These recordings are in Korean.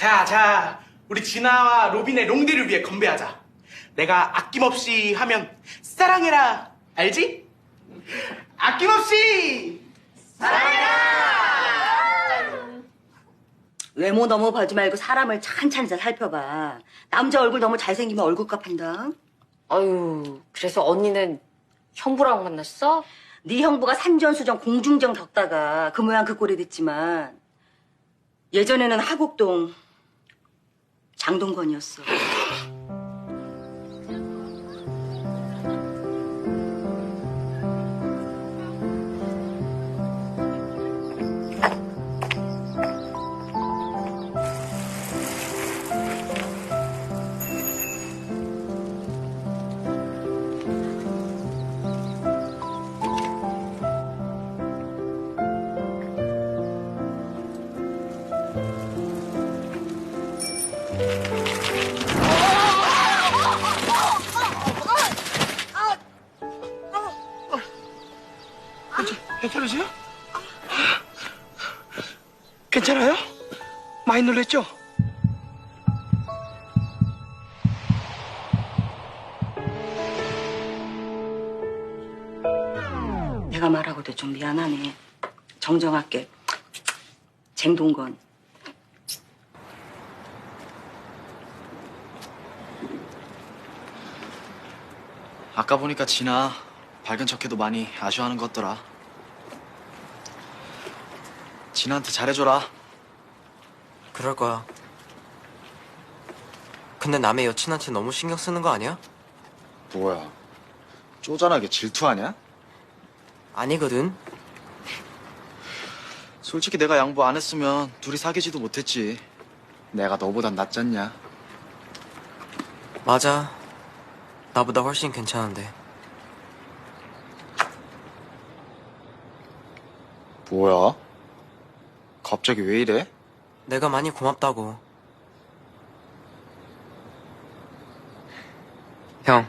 자, 우리 진아와 로빈의 롱디를 위해 건배하자. 내가 아낌없이 하면 사랑해라. 알지? 아낌없이 외모 너무 보지 말고 사람을 찬찬히 살펴봐. 남자 얼굴 너무 잘생기면 얼굴값 한다. 아유, 그래서 언니는 형부랑 만났어? 네 형부가 산전수전 공중전 겪다가 그 모양 그 꼴이 됐지만 예전에는 하곡동 장동건이었어. 괜찮으세요? 괜찮아요? 많이 놀랬죠? 내가 말하고도 좀 미안하네. 정정할게. 쟁동건. 아까 보니까 진아 밝은 척해도 많이 아쉬워하는 것 같더라. 진아한테 잘해줘라. 그럴 거야. 근데 남의 여친한테 너무 신경 쓰는 거 아니야? 뭐야, 쪼잔하게 질투하냐? 아니거든. 솔직히 내가 양보 안 했으면 둘이 사귀지도 못했지. 내가 너보단 낫잖냐. 맞아. 나보다 훨씬 괜찮은데. 뭐야? 갑자기 왜 이래? 내가 많이 고맙다고. 형.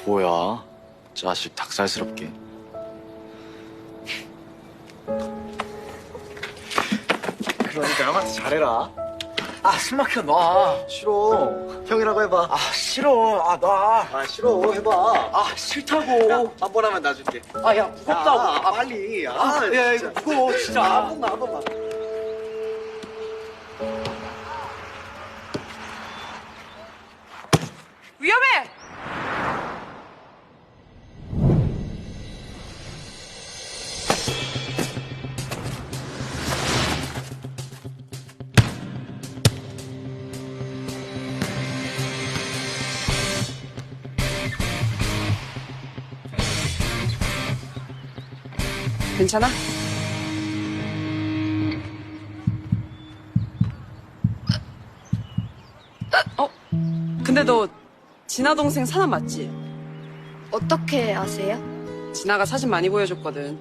뭐야, 자식 닭살스럽게. 그러니까 형한테 잘해라. 아, 숨 막혀, 놔. 싫어. 형이라고 해봐. 아, 싫어. 아, 놔. 아, 싫어. 해봐. 아, 싫다고. 한 번 하면 놔줄게. 아, 야, 무겁다고. 아, 빨리. 야, 이거 무거워, 진짜. 한 번만, 한 번만. 위험해! 괜찮아? 근데 너 진아 동생 사남 맞지? 어떻게 아세요? 진아가 사진 많이 보여줬거든.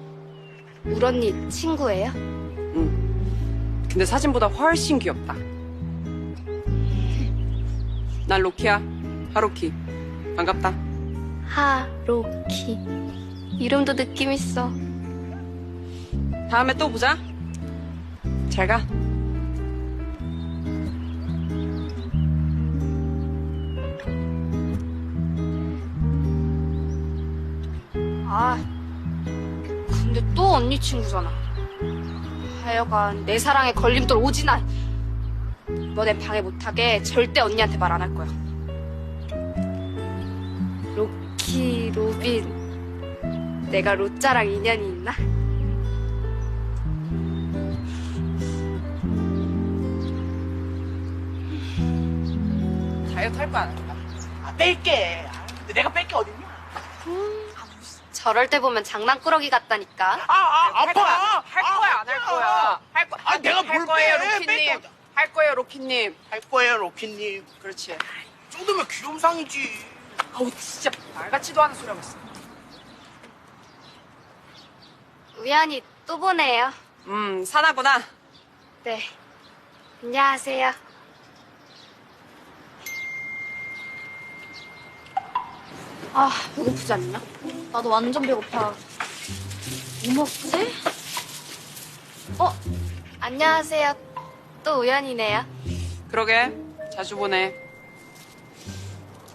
울 언니 친구예요? 응. 근데 사진보다 훨씬 귀엽다. 난 로키야. 하루키. 반갑다. 하로키. 이름도 느낌 있어. 다음에 또 보자. 잘 가. 아, 근데 또 언니 친구잖아. 하여간 내 사랑에 걸림돌 오지나. 너네 방해 못하게 절대 언니한테 말 안 할 거야. 로키, 로빈. 내가 로짜랑 인연이 있나? 다이어트 할 거야, 안 할 거야? 아, 뺄게. 근데 내가 뺄 게 어딨냐? 저럴 때 보면 장난꾸러기 같다니까. 아파! 할 거야, 안 할 거야? 할 거야. 아, 내가 할 뭘 거예요, 빼? 로키님. 뺄 거. 할 거예요, 로키님. 할 거예요, 로키님. 그렇지. 쪼드면 귀염상이지. 아우, 진짜 말 같지도 않은 소리 하고 있어. 우연히 또 보네요. 사나구나. 네. 안녕하세요. 아, 배고프지 않냐? 나도 완전 배고파. 뭐 먹지? 안녕하세요. 또 우연이네요. 그러게, 자주 보네.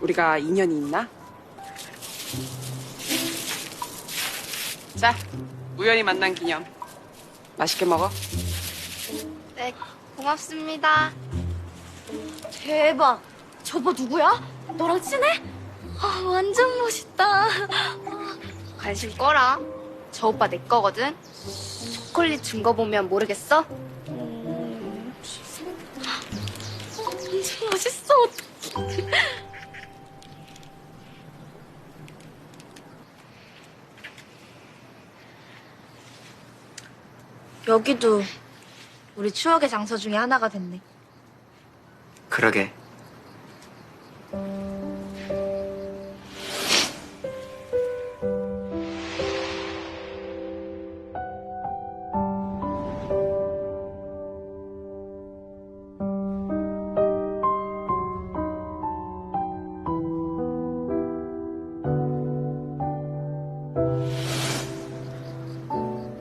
우리가 인연이 있나? 자, 우연히 만난 기념. 맛있게 먹어. 네, 고맙습니다. 대박. 저거 누구야? 너랑 친해? 아, 완전 멋있다. 관심 꺼라. 저 오빠 내 거거든. 초콜릿 준 거 보면 모르겠어? 완전 멋있어. 여기도 우리 추억의 장소 중에 하나가 됐네. 그러게.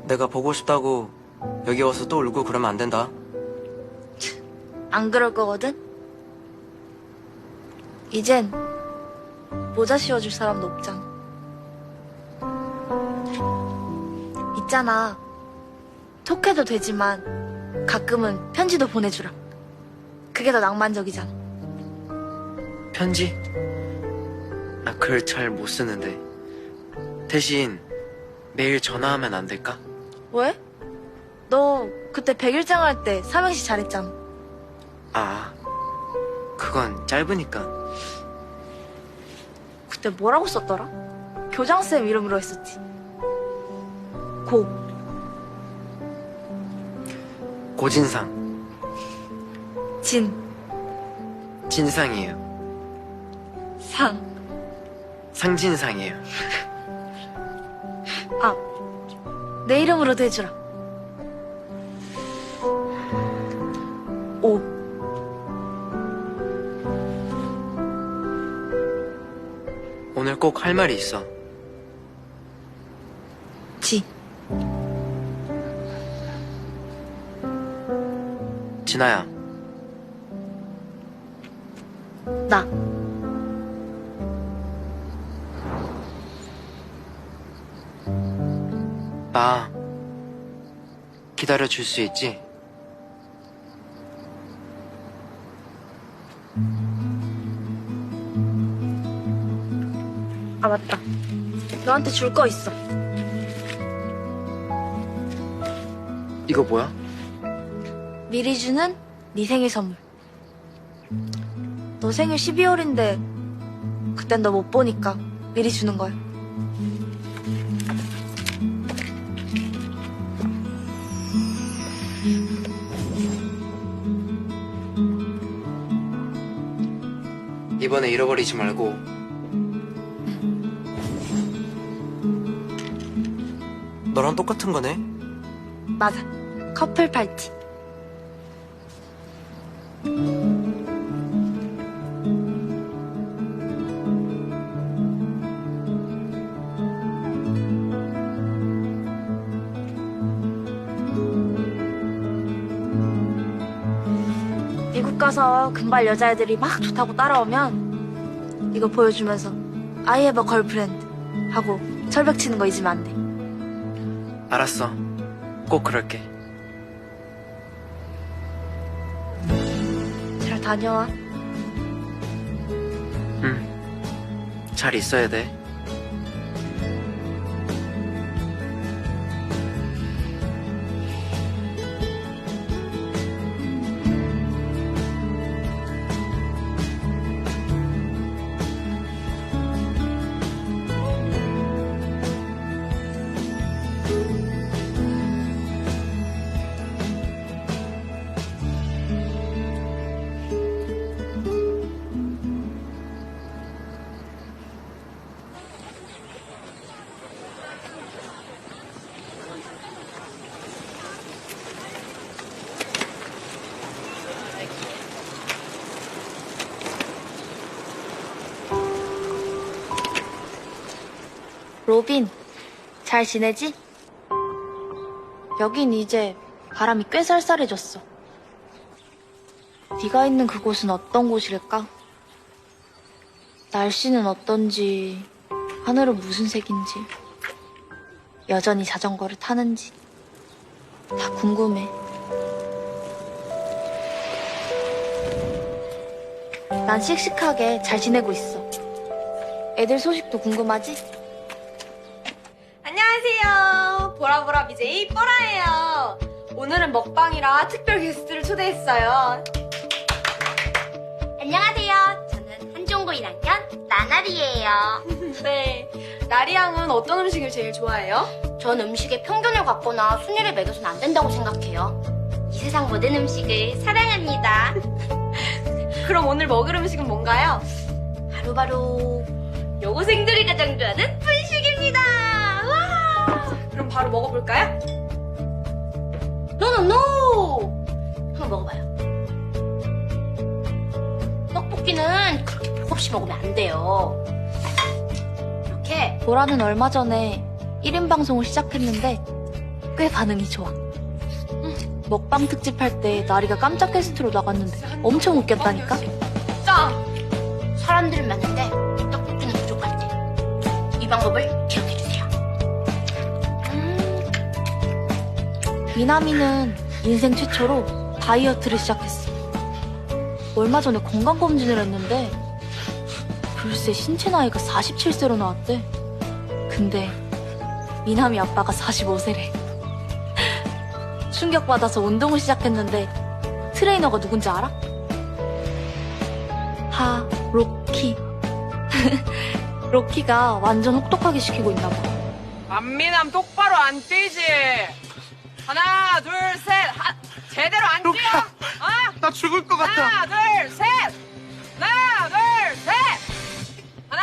내가 보고 싶다고 여기 와서 또 울고 그러면 안 된다. 안 그럴 거거든? 이젠 모자 씌워줄 사람도 없잖아. 있잖아. 톡해도 되지만 가끔은 편지도 보내주라. 그게 더 낭만적이잖아. 편지? 나 글 잘 못 쓰는데. 대신 매일 전화하면 안 될까? 왜? 너 그때 백일장 할 때 삼행시 잘했잖아. 아, 그건 짧으니까. 그때 뭐라고 썼더라? 교장쌤 이름으로 했었지. 고진상. 진, 진상이에요. 상. 상진상이에요. 아, 내 이름으로도 해주라. 오. 오늘 꼭 할 말이 있어. 지. 진아야, 나. 나 기다려줄 수 있지? 아, 맞다. 너한테 줄 거 있어. 이거 뭐야? 미리 주는 네 생일 선물. 너 생일 12월인데 그땐 너 못 보니까 미리 주는 거야. 이번에 잃어버리지 말고. 너랑 똑같은 거네? 맞아. 커플 팔찌. 미국 가서 금발 여자애들이 막 좋다고 따라오면 이거 보여주면서 I have a girlfriend 하고 철벽 치는 거 잊으면 안 돼. 알았어. 꼭 그럴게. 잘 다녀와. 응. 잘 있어야 돼. 로빈, 잘 지내지? 여긴 이제 바람이 꽤 쌀쌀해졌어. 네가 있는 그곳은 어떤 곳일까? 날씨는 어떤지, 하늘은 무슨 색인지, 여전히 자전거를 타는지 다 궁금해. 난 씩씩하게 잘 지내고 있어. 애들 소식도 궁금하지? 안녕하세요. 보라보라 BJ 뽀라예요. 오늘은 먹방이라 특별 게스트를 초대했어요. 안녕하세요. 저는 한종고 1학년 나나리예요. 네. 나리 양은 어떤 음식을 제일 좋아해요? 전 음식에 편견을 갖거나 순위를 매겨서는 안 된다고 생각해요. 이 세상 모든 음식을 사랑합니다. 그럼 오늘 먹을 음식은 뭔가요? 바로바로 여고생들이 가장 좋아하는 분식입니다. 와! 그럼 바로 먹어볼까요? 노노노! 한번 먹어봐요. 떡볶이는 그렇게 복 없이 먹으면 안 돼요. 이렇게 보라는 얼마 전에 1인 방송을 시작했는데 꽤 반응이 좋아. 먹방 특집 할 때 나리가 깜짝 게스트로 나갔는데 엄청 웃겼다니까? 짱! 사람들은 많은데 떡볶이는 부족할 때 이 방법을 기억해주세요. 미나미는 인생 최초로 다이어트를 시작했어. 얼마 전에 건강검진을 했는데 글쎄 신체 나이가 47세로 나왔대. 근데 미나미 아빠가 45세래. 충격받아서 운동을 시작했는데 트레이너가 누군지 알아? 로키. 로키가 완전 혹독하게 시키고 있나 봐. 안미남 똑바로 안 뛰지. 하나, 둘, 셋. 제대로 안 뛰어. 나 죽을 것 같아. 하나, 둘, 셋. 하나, 둘, 셋. 하나.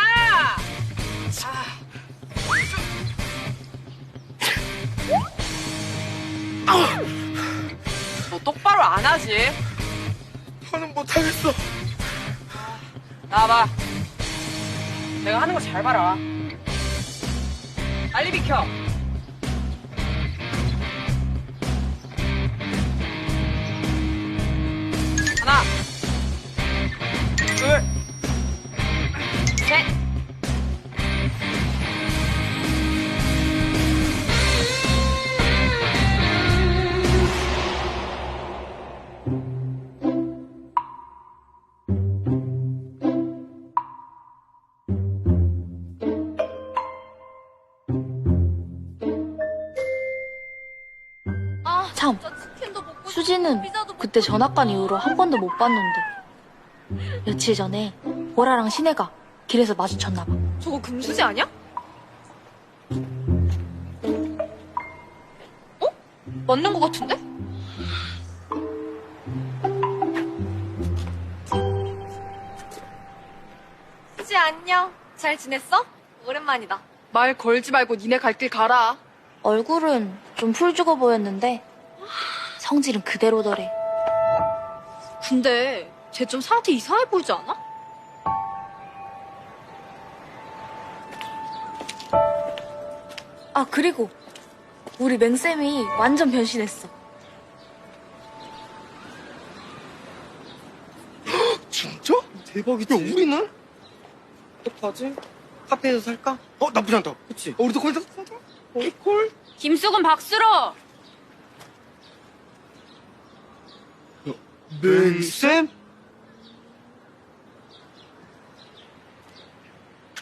너 똑바로 안 하지? 저는 못하겠어. 나와봐. 내가 하는 거 잘 봐라. 빨리 비켜. 하나, 둘, 셋. 참, 수지는 그때 전학간 이후로 한 번도 못 봤는데 며칠 전에 보라랑 신혜가 길에서 마주쳤나 봐. 저거 금수지 아니야? 어? 맞는 것 같은데? 수지 안녕. 잘 지냈어? 오랜만이다. 말 걸지 말고 니네 갈 길 가라. 얼굴은 좀 풀죽어 보였는데 성질은 그대로더래. 근데 쟤 좀 상태 이상해 보이지 않아? 아, 그리고 우리 맹쌤이 완전 변신했어. 진짜? 대박이지. 야, 우리는? 어떡하지? 카페에서 살까? 나쁘지 않다. 그치? 우리도 콜 사자. 콜? 김숙은 박수로. 맹쌤?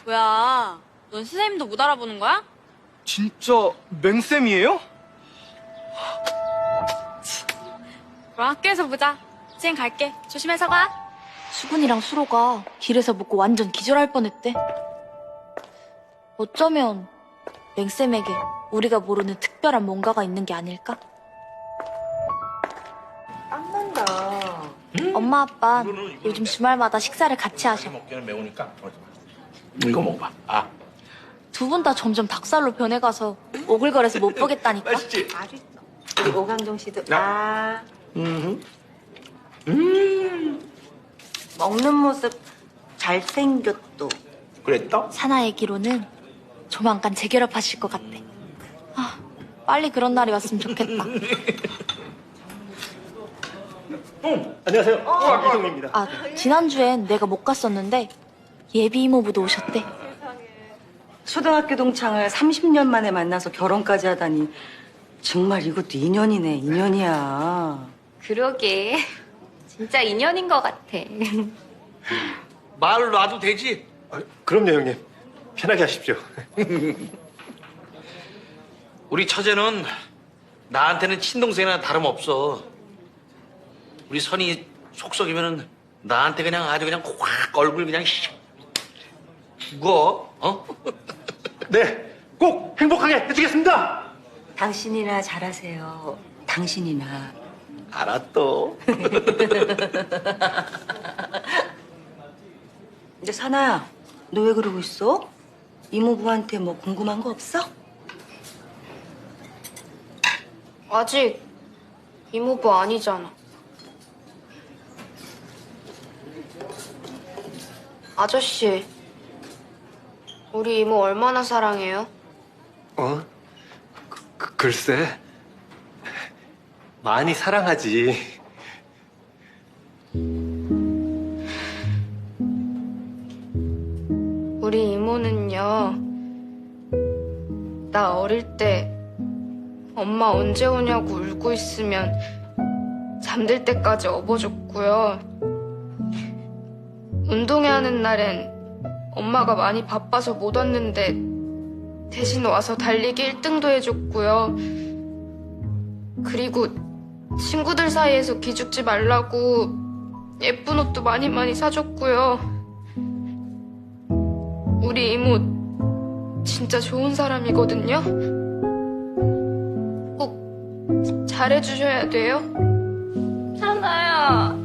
뭐야, 넌 선생님도 못 알아보는 거야? 진짜 맹쌤이에요? 그럼 학교에서 보자. 쟤 갈게. 조심해서 가. 수근이랑 수로가 길에서 먹고 완전 기절할 뻔했대. 어쩌면 맹쌤에게 우리가 모르는 특별한 뭔가가 있는 게 아닐까? 엄마 아빠 요즘 주말마다 식사를 같이 하셔. 먹기는 매우니까. 이거 먹어봐. 아, 두 분 다 점점 닭살로 변해가서 오글거려서 못 보겠다니까. 맛있지? 우리 오강종 씨도 야. 먹는 모습 잘생겼도. 그랬다? 사나 얘기로는 조만간 재결합하실 것 같대. 아, 빨리 그런 날이 왔으면 좋겠다. 안녕하세요. 이동입니다. 아, 지난주엔 내가 못 갔었는데 예비 이모부도 오셨대. 초등학교 동창을 30년 만에 만나서 결혼까지 하다니 정말 이것도 인연이네, 인연이야. 그러게. 진짜 인연인 것 같아. 말 놔도 되지? 그럼요, 형님. 편하게 하십시오. 우리 처제는 나한테는 친동생이나 다름없어. 우리 선이 속썩이면은 나한테 그냥 아주 그냥 확 얼굴 그냥 죽어. 어? 네, 꼭 행복하게 해주겠습니다. 당신이나 잘하세요. 당신이나. 알았어. 근데 사나야, 너 왜 그러고 있어? 이모부한테 뭐 궁금한 거 없어? 아직 이모부 아니잖아. 아저씨, 우리 이모 얼마나 사랑해요? 글쎄. 많이 사랑하지. 우리 이모는요, 나 어릴 때 엄마 언제 오냐고 울고 있으면 잠들 때까지 업어줬고요. 운동회 하는 날엔 엄마가 많이 바빠서 못 왔는데 대신 와서 달리기 1등도 해줬고요. 그리고 친구들 사이에서 기죽지 말라고 예쁜 옷도 많이 사줬고요. 우리 이모 진짜 좋은 사람이거든요. 꼭 잘해주셔야 돼요. 사나야.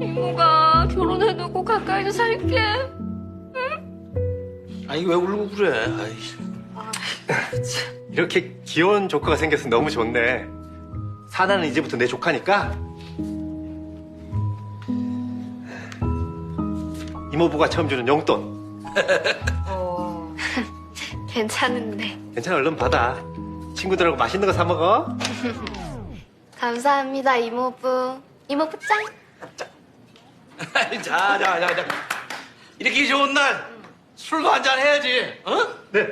이모가 결혼해놓고 가까이서 살게. 아니 왜 울고 그래? 아이씨. 이렇게 귀여운 조카가 생겨서 너무 좋네. 사나는 이제부터 내 조카니까. 이모부가 처음 주는 용돈. 괜찮은데. 괜찮아, 얼른 받아. 친구들하고 맛있는 거 사 먹어. 감사합니다, 이모부. 이모부 짱. 자. 이렇게 좋은 날 술도 한잔 해야지. 어? 네.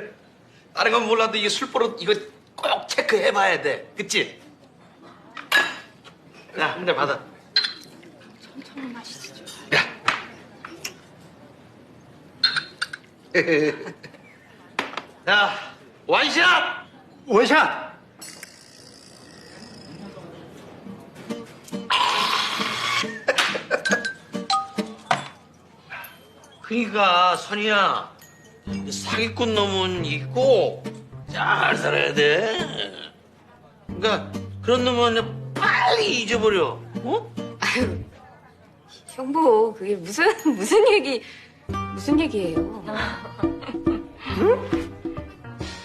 다른 건 몰라도 이게 술버릇 이거 꼭 체크해봐야 돼. 그치? 야, 한 잔 받아. 천천히 마시지 좀. 야. 자, 원샷! 원샷! 그러니까 선이야, 사기꾼 놈은 있고 잘 살아야 돼. 그러니까 그런 놈은 빨리 잊어버려. 어? 형부, 그게 무슨 얘기예요?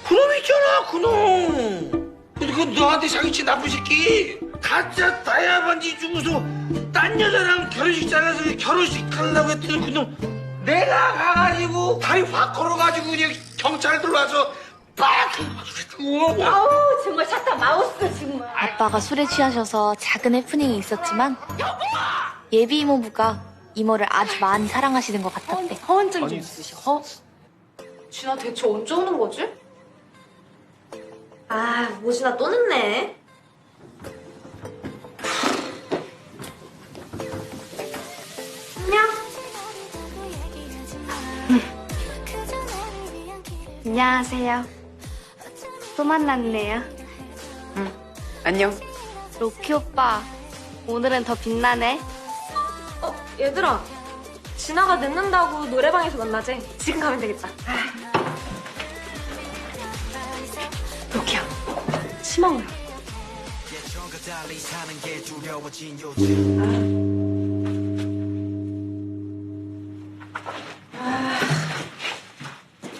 그놈 있잖아, 그놈. 그 너한테 사기친 나쁜 새끼. 가짜 다이아반지 주고서 딴 여자랑 결혼식 잘라서 결혼식 하려고 했더니 그놈 내가 가가지고 다리 확 걸어가지고 그냥 경찰 들어와서 빡! 아우 정말 샷다 마우스 정말. 아빠가 술에 취하셔서 작은 해프닝이 있었지만 예비 이모부가 이모를 아주 많이 사랑하시는 것 같았대. 허언증 좀 있으셔. 진아 대체 언제 오는 거지? 아, 모진아 또 늦네. 안녕. 안녕하세요. 또 만났네요. 안녕. 로키 오빠, 오늘은 더 빛나네. 얘들아. 진아가 늦는다고 노래방에서 만나재. 지금 가면 되겠다. 로키야. 치마오야.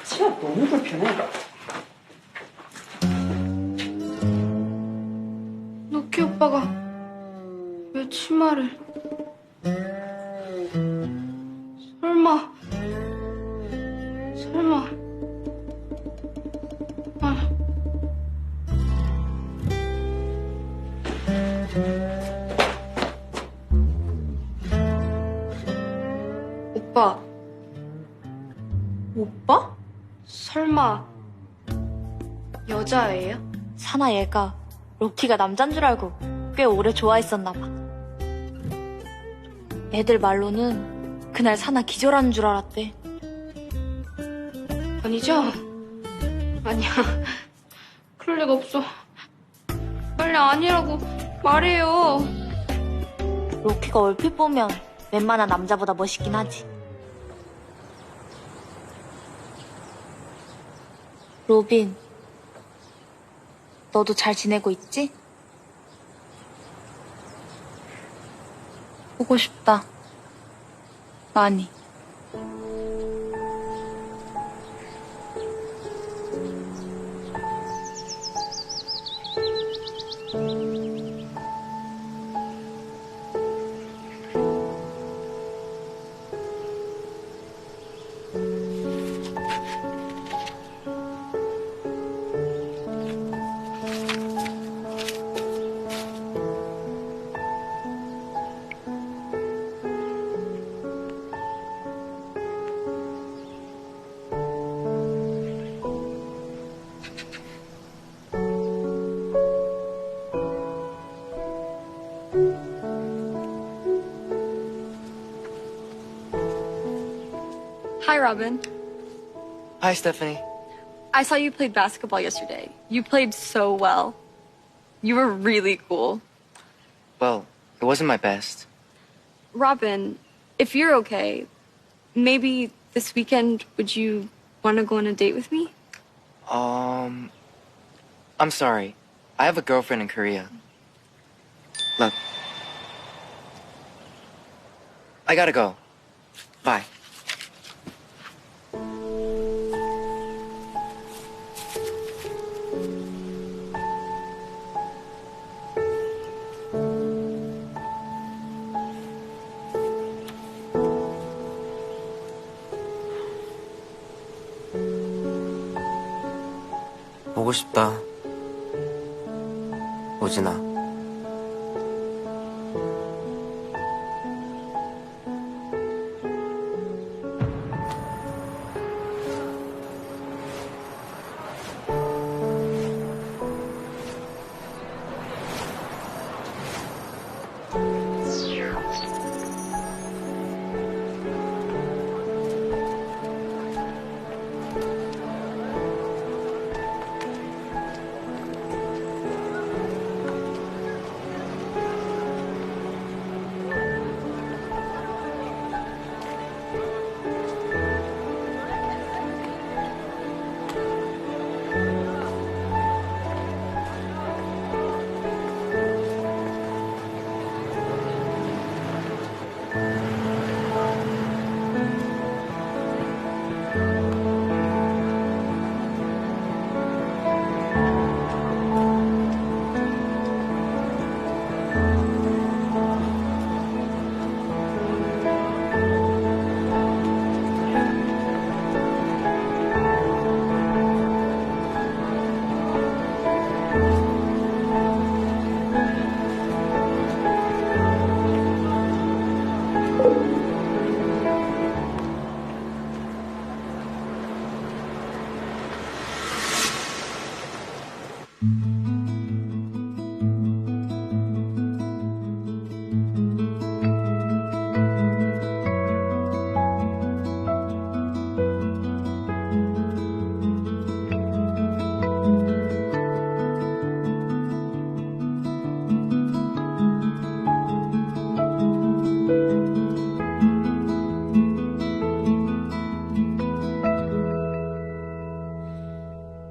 치아 너무 불편해. 로키 오빠가 왜 치마를? 설마. 아. 설마 여자예요? 사나 얘가 로키가 남잔 줄 알고 꽤 오래 좋아했었나 봐. 애들 말로는 그날 사나 기절하는 줄 알았대. 아니죠? 아니야. 그럴 리가 없어. 빨리 아니라고 말해요. 로키가 얼핏 보면 웬만한 남자보다 멋있긴 하지. 로빈, 너도 잘 지내고 있지? 보고 싶다. 많이. Hi, Robin. Hi, Stephanie. I saw you played basketball yesterday. You played so well. You were really cool. Well, it wasn't my best. Robin, if you're okay, maybe this weekend, would you want to go on a date with me? I'm sorry. I have a girlfriend in Korea. Look. I gotta go. Bye. 보고 싶다. 오진아.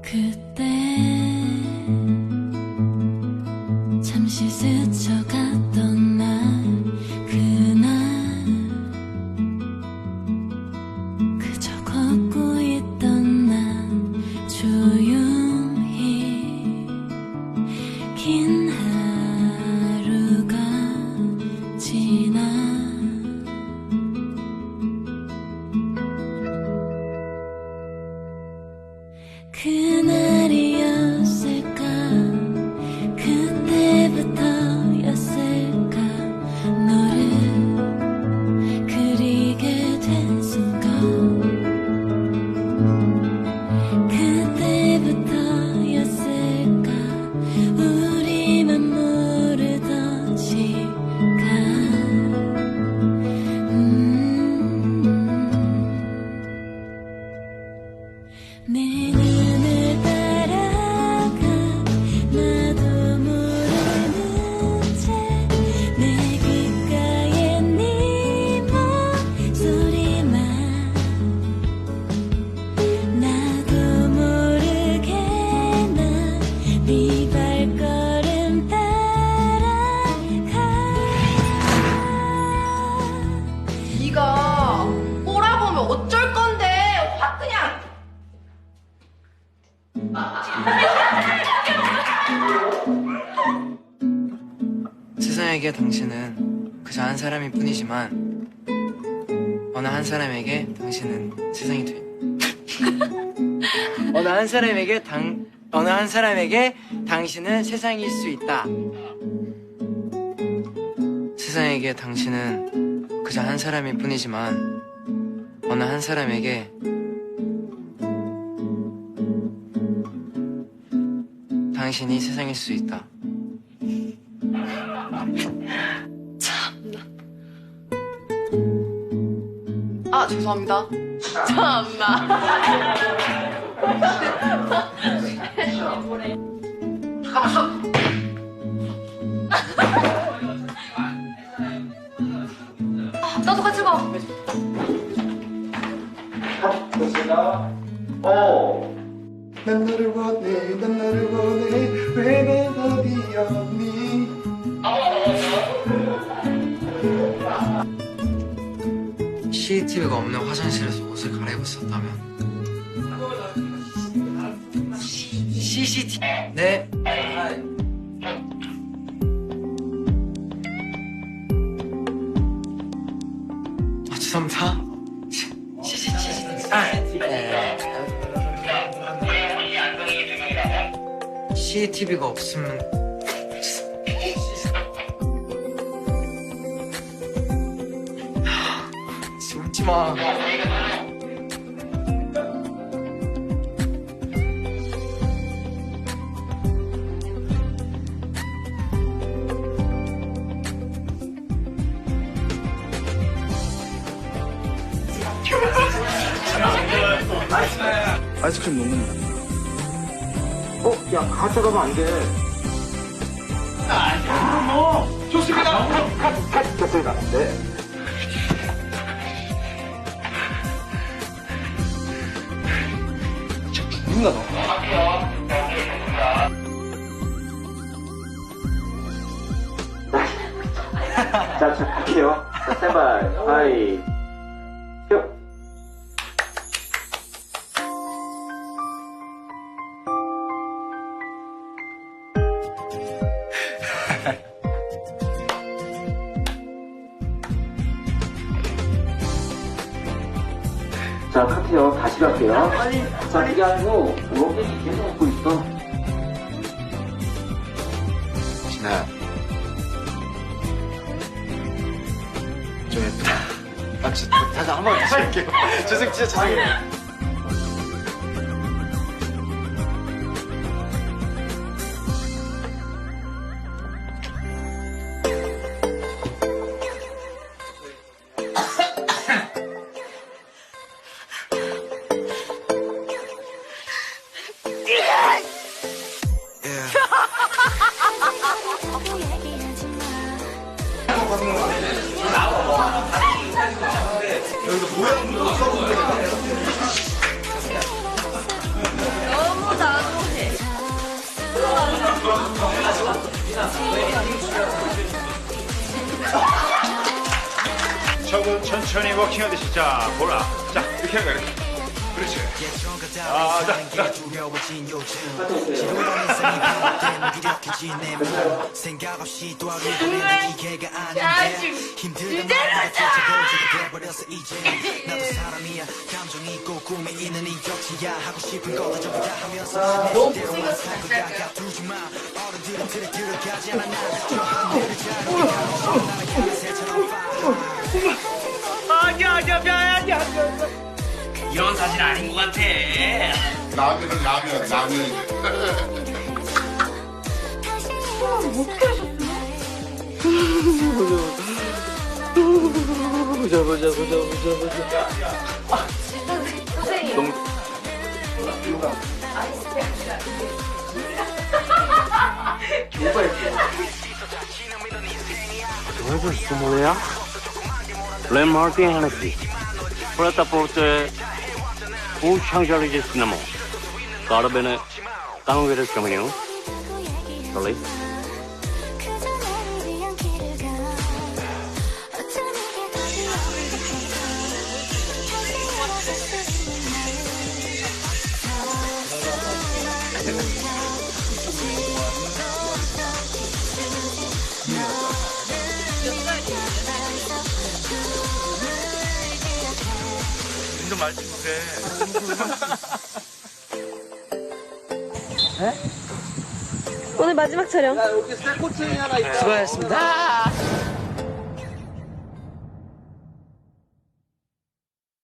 그때 잠시 스쳐갔던 날 그날 그저 걷고 있던 난 조용히 긴 하루가 지나 그날이었을까 그때부터였을까 너를 그리게 된 순간 세상에게 당신은 그저 한 사람일 뿐이지만 어느 한 사람에게 당신은 세상이 돼. 어느 한 사람에게 당신은 세상일 수 있다. 세상에게 당신은 그저 한 사람일 뿐이지만 어느 한 사람에게 당신이 세상일 수 있다. 참나. 아, 죄송합니다. 참나. 나도 같이 가. 난 너를 원해 왜 멜로디 없니 CCTV가 없는 화장실에서 옷을 갈아입었었다면 CCTV 네 죄송합니다 CCTV가 없으면 웃지 마. 아이스크림 먹는 야, 가져가면 안 돼. 좋습니다. 좋습니다. 네. 누군가 너. 자, 갈게요. 자, 스탠바이. 하이. 큐. 자, 카트요. 다시 갈게요. 빨리. 자, 그게 아니고, 워킹이 계속 먹고 있어. 진아야 좀 예쁘다 다시 한번 다시 할게요 진짜 죄송해요 너무 나도해. 저분 천천히 워킹하듯이 자 보라 자 이렇게 하는 거야 이렇게 그렇지 자 아니야 이런 사진 아닌 것 같아. 라면 보자. 선생님. Dove sono le A? Le Martin Hennessy. Prêt-à-porter ou changer de cinéma. Carbone, 강의를 겸해요. Really? 좀 말좀 그래. 오늘 마지막 촬영. 여기 새 꼬챙이 하나 있다. 수고하셨습니다.